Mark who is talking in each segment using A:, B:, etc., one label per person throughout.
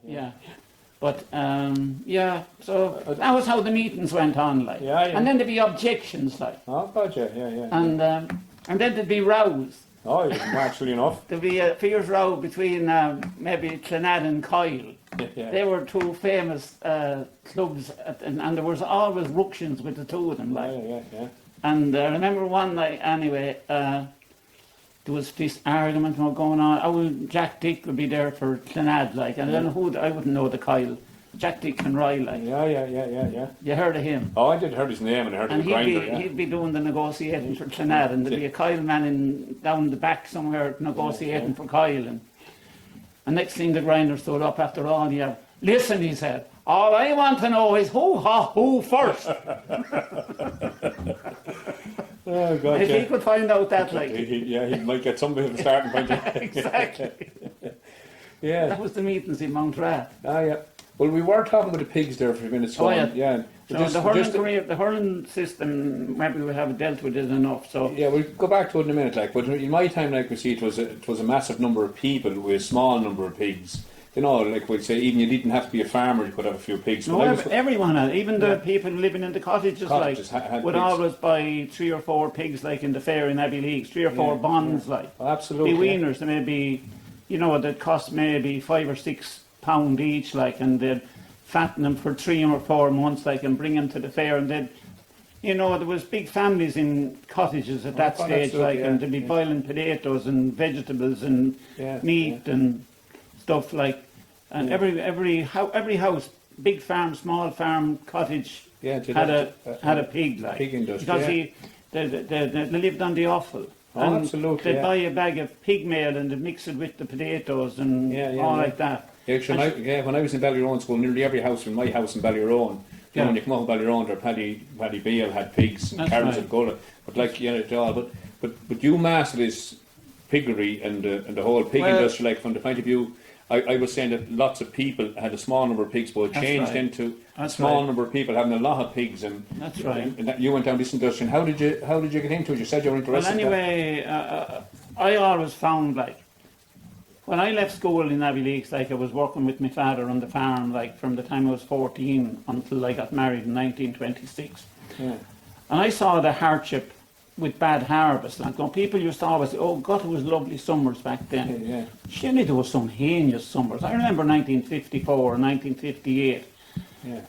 A: Yeah. But so that was how the meetings went on, like.
B: Yeah, yeah.
A: And then there'd be objections, like.
B: Oh, God, yeah.
A: And then there'd be rows.
B: Oh, yeah, naturally enough.
A: There'd be a fierce row between maybe Clonad and Cahill.
B: Yeah.
A: They were two famous clubs, and there was always ructions with the two of them, like.
B: Yeah.
A: And I remember one night, anyway, there was this argument going on. Oh, Jack Dick would be there for Clonad, like, and I don't know who, I wouldn't know the Cahill. Jack Dick Conroy, like.
B: Yeah.
A: You heard of him?
B: Oh, I did heard his name and I heard the grinder,
A: he'd be doing the negotiating for Clonad, and there'd be a Cahill man down the back somewhere negotiating for Cahill. And next thing the grinder stood up after all, listen, he said, all I want to know is who first.
B: Oh, God,
A: if he could find out that, like.
B: he might get somebody at the starting point.
A: Exactly.
B: Yeah.
A: That was the meetings in Mountrath.
B: Ah, yeah. Well, we were talking about the pigs there for a minute. So yeah.
A: So the hurling system, maybe we haven't dealt with it enough. So
B: yeah, we'll go back to it in a minute. Like, but in my time, like we see, it was a massive number of people with a small number of pigs. You know, like we'd say, even you didn't have to be a farmer; you could have a few pigs.
A: No, everyone had. Even the people living in the cottages like, would always buy 3 or 4 pigs, like in the fair in Abbey Leagues, 3 or 4 bonds, like.
B: Oh, absolutely.
A: The weaners, they may be, that cost maybe £5 or £6 each, like, and they'd fatten them for 3 or 4 months, like, and bring them to the fair, and they'd. There was big families in cottages at that stage, like, and they'd be boiling potatoes and vegetables and meat and stuff, like, and every house, big farm, small farm, cottage, had a pig, like,
B: pig industry,
A: because they lived on the offal.
B: Oh, absolutely.
A: They'd buy a bag of pig meal and they'd mix it with the potatoes and all like that.
B: Yeah, when I was in Ballyrone school, nearly every house in my house in Ballyrone, when you come up to Ballyrone, there Paddy Beale had pigs and carrots and gullet. But like but you master this piggery and the whole pig industry, like from the point of view. I was saying that lots of people had a small number of pigs, but it changed into a small number of people having a lot of pigs, and
A: that's right.
B: And you went down this industry. And how did you get into it? You said you were interested.
A: Well, anyway, I always found, like, when I left school in Abbey Leagues, like, I was working with my father on the farm, like, from the time I was 14 until I got married in 1926.
B: Yeah.
A: And I saw the hardship with bad harvest. Like, people used to always say, oh God, it was lovely summers back then.
B: Yeah.
A: Surely there was some heinous summers. I remember 1954 or 1958.
B: Yeah.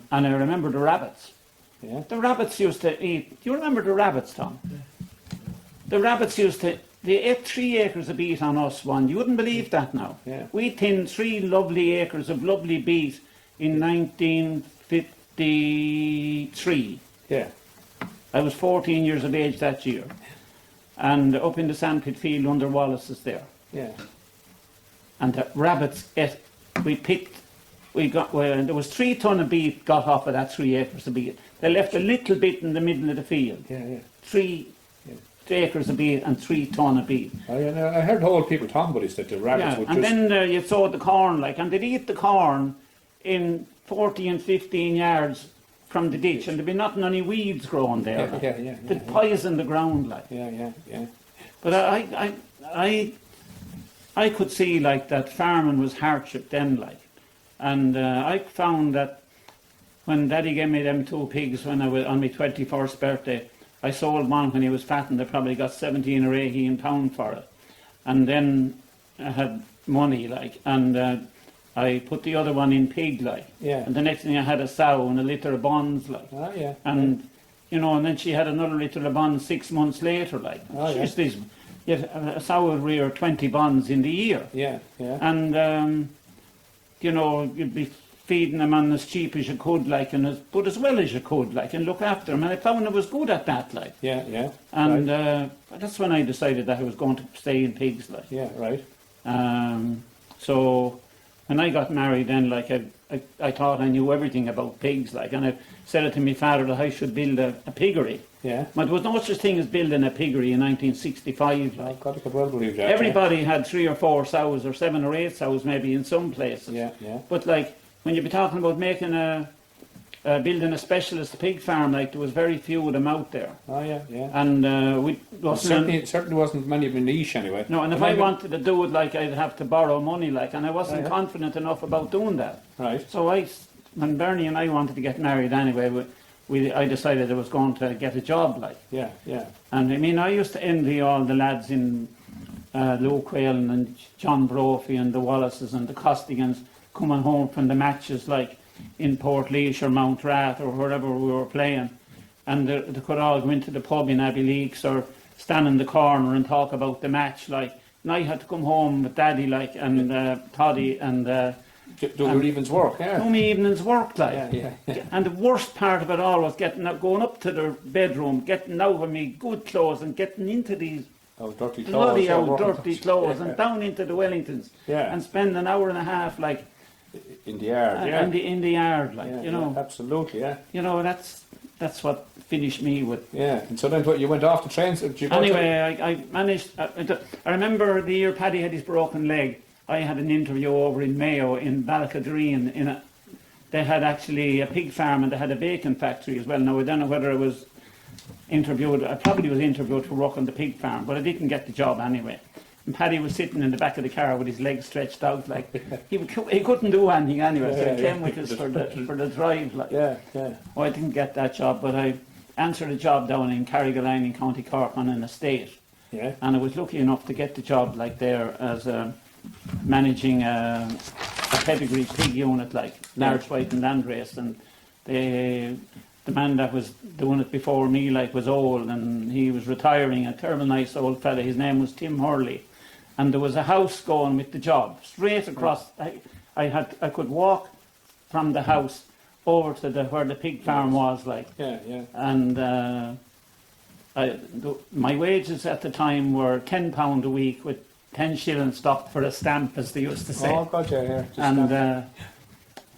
A: And I remember the rabbits.
B: Yeah.
A: The rabbits used to eat. Do you remember the rabbits, Tom? The rabbits they ate 3 acres of beet on us one. You wouldn't believe that now.
B: Yeah.
A: We thinned 3 lovely acres of lovely beet in 1953.
B: Yeah.
A: I was 14 years of age that year, and up in the sandpit field under Wallace's there.
B: Yeah.
A: And the rabbits ate. There was 3 ton of beet got off of that 3 acres of beet. They left a little bit in the middle of the field.
B: Yeah.
A: 3 acres of beet and 3 ton of beet.
B: Oh, yeah, no, I heard whole people talking about this, that the rabbits would
A: and
B: just...
A: then you saw the corn, like, and they'd eat the corn in 40 and 15 yards from the ditch, and there'd be not any weeds growing there. They'd poison the ground, like.
B: Yeah.
A: But I could see, like, that farming was hardship then, like, and I found that when Daddy gave me them 2 pigs when I was on my 21st birthday, I sold one when he was fattened. I probably got 17 or 18 pounds for it, and then I had money, like, and I put the other one in pig, like.
B: Yeah. And
A: the next thing I had a sow and a litre of buns, like.
B: Oh, yeah.
A: And, and then she had another litre of buns 6 months later, like.
B: Oh, yeah.
A: A sow would rear 20 buns in the year.
B: Yeah.
A: And, you'd be feeding them on as cheap as you could, like, and but as well as you could, like, and look after them. And I found I was good at that, like.
B: Yeah.
A: And that's when I decided that I was going to stay in pigs, like.
B: Yeah, right.
A: So when I got married then, like, I thought I knew everything about pigs, like, and I said it to my father that I should build a piggery.
B: Yeah.
A: But there was no such thing as building a piggery in 1965. Like.
B: Oh, God, I could well believe that.
A: Everybody had 3 or 4 sows, or 7 or 8 sows maybe in some places.
B: Yeah.
A: But, like, when you be talking about making a building a specialist pig farm. Like there was very few of them out there.
B: Oh yeah, yeah.
A: And we
B: certainly wasn't many of them niche anyway.
A: No, and if I wanted to do it, like I'd have to borrow money, like, and I wasn't confident enough about doing that.
B: Right.
A: So when Bernie and I wanted to get married anyway, I decided I was going to get a job, like.
B: Yeah, yeah.
A: And I mean, I used to envy all the lads in Luke Whalen and John Brophy and the Wallaces and the Costigans coming home from the matches, like in Portlaoise or Mountrath or wherever we were playing. And they could all go into the pub in Abbeyleix or stand in the corner and talk about the match, like. And I had to come home with Daddy, like, and Toddy and...
B: do your evening's work, yeah.
A: Do my evening's work, like.
B: Yeah.
A: And the worst part of it all was going up to their bedroom, getting out of me good clothes and getting into these
B: dirty clothes.
A: bloody dirty clothes and down into the Wellingtons and spend an hour and a half, like...
B: In the yard,
A: in the yard, like, you know.
B: Yeah, absolutely, yeah.
A: You know, that's what finished me with...
B: Yeah, and so then you went off the train, so did you go
A: Anyway, I managed... I remember the year Paddy had his broken leg, I had an interview over in Mayo in Ballacadreen. They had actually a pig farm and they had a bacon factory as well. Now, I don't know whether I was interviewed... I probably was interviewed for work on the pig farm, but I didn't get the job anyway. And Paddy was sitting in the back of the car with his legs stretched out, like he couldn't do anything anyway. So he came with us for the drive, like.
B: Yeah.
A: Oh, I didn't get that job, but I answered a job down in Carrigaline in County Cork on an estate.
B: Yeah.
A: And I was lucky enough to get the job, like there as managing a pedigree pig unit, like large white and landrace, and the man that was doing it before me, like, was old and he was retiring, a terrible nice old fella. His name was Tim Hurley. And there was a house going with the job, straight across. I could walk from the house over to where the pig farm was, like.
B: Yeah.
A: And my wages at the time were £10 a week with 10 shillings stopped for a stamp, as they used to say.
B: Oh, gotcha, yeah.
A: And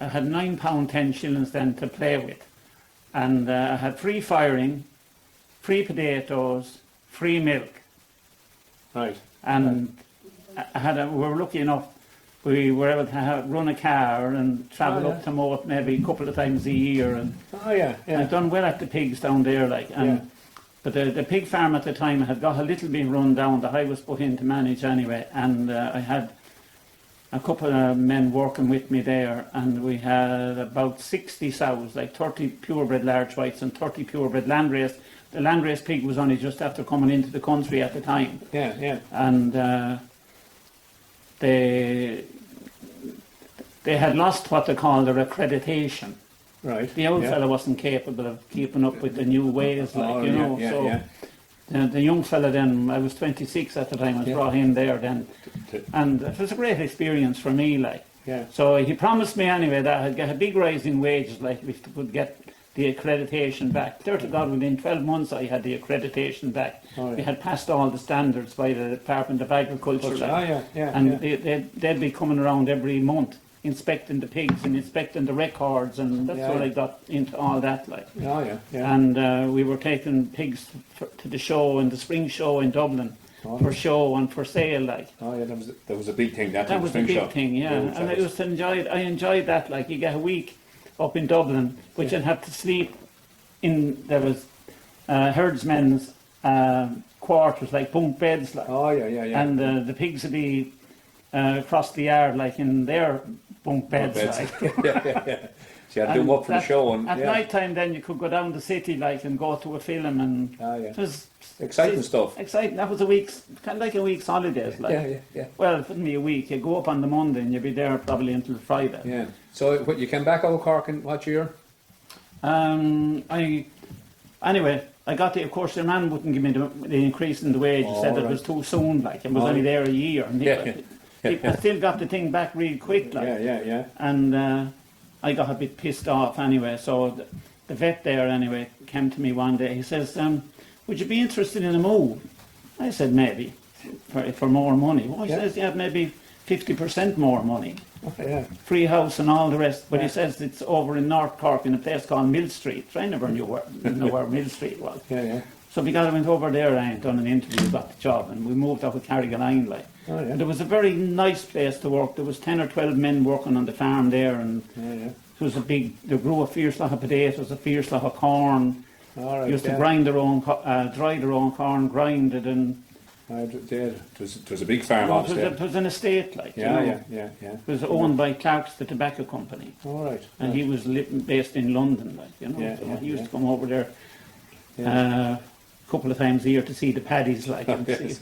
A: I had £9 10 shillings then to play with. And I had free firing, free potatoes, free milk.
B: Right.
A: And we were lucky enough, we were able to run a car and travel up to Moat maybe a couple of times a year. And I'd done well at the pigs down there, like. But the pig farm at the time had got a little bit run down that I was put in to manage anyway. And I had a couple of men working with me there, and we had about 60 sows, like 30 purebred large whites and 30 purebred landrace. The landrace pig was only just after coming into the country at the time.
B: Yeah.
A: And they had lost what they call their accreditation.
B: Right.
A: The old fella wasn't capable of keeping up with the new ways, like, you know. The young fella then, I was 26 at the time, I was brought in there then. And it was a great experience for me, like.
B: Yeah.
A: So he promised me anyway that I'd get a big rise in wages, like, if we could get the accreditation back. There to God, within 12 months I had the accreditation back.
B: Oh, yeah.
A: We had passed all the standards by the Department of Agriculture. They'd be coming around every month, inspecting the pigs and inspecting the records, and that's where I got into all that, like. And we were taking pigs to the show, and the spring show in Dublin, for show and for sale, like.
B: That was a big thing. That
A: was a big thing, yeah. And I enjoyed that, like. You get a week up in Dublin, which you'd have to sleep in. There was herdsmen's quarters, like bunk beds, like. And the pigs would be across the yard, like in their bunk beds. Like.
B: So you had to do them up for the show. And,
A: at night time then you could go down the city, like, and go to a film, and it was
B: exciting stuff.
A: Exciting. That was kind of like a week's holidays, like. Well, it wouldn't be a week. You go up on the Monday and you'd be there probably until Friday.
B: Yeah. So you came back out of Cork in what year?
A: Anyway, I got of course, the man wouldn't give me the increase in the wage. He said it was too soon, like. It was only there a year. And I still got the thing back really quick, like. And I got a bit pissed off anyway. So the vet there anyway came to me one day. He says, would you be interested in a move? I said, maybe, for more money. Well, he says, yeah, maybe 50% more money. Free house and all the rest. But he says it's over in North Cork in a place called Mill Street. I never knew where Mill Street was. So because I went over there, I done an interview, got the job, and we moved out of Carrigaline, like. And it was a very nice place to work. There was 10 or 12 men working on the farm there, and It was a big. They grew a fierce lot of potatoes, a fierce lot of corn.
B: All right.
A: They used to grind their own, dry their own corn, grind it, and
B: It was a big farm, obviously.
A: it was an estate, like.
B: Yeah.
A: It was owned by Clark's, the tobacco company.
B: All right.
A: And he was based in London, like, so he used to come over there a couple of times a year to see the paddies, like, and
B: Yes.
A: see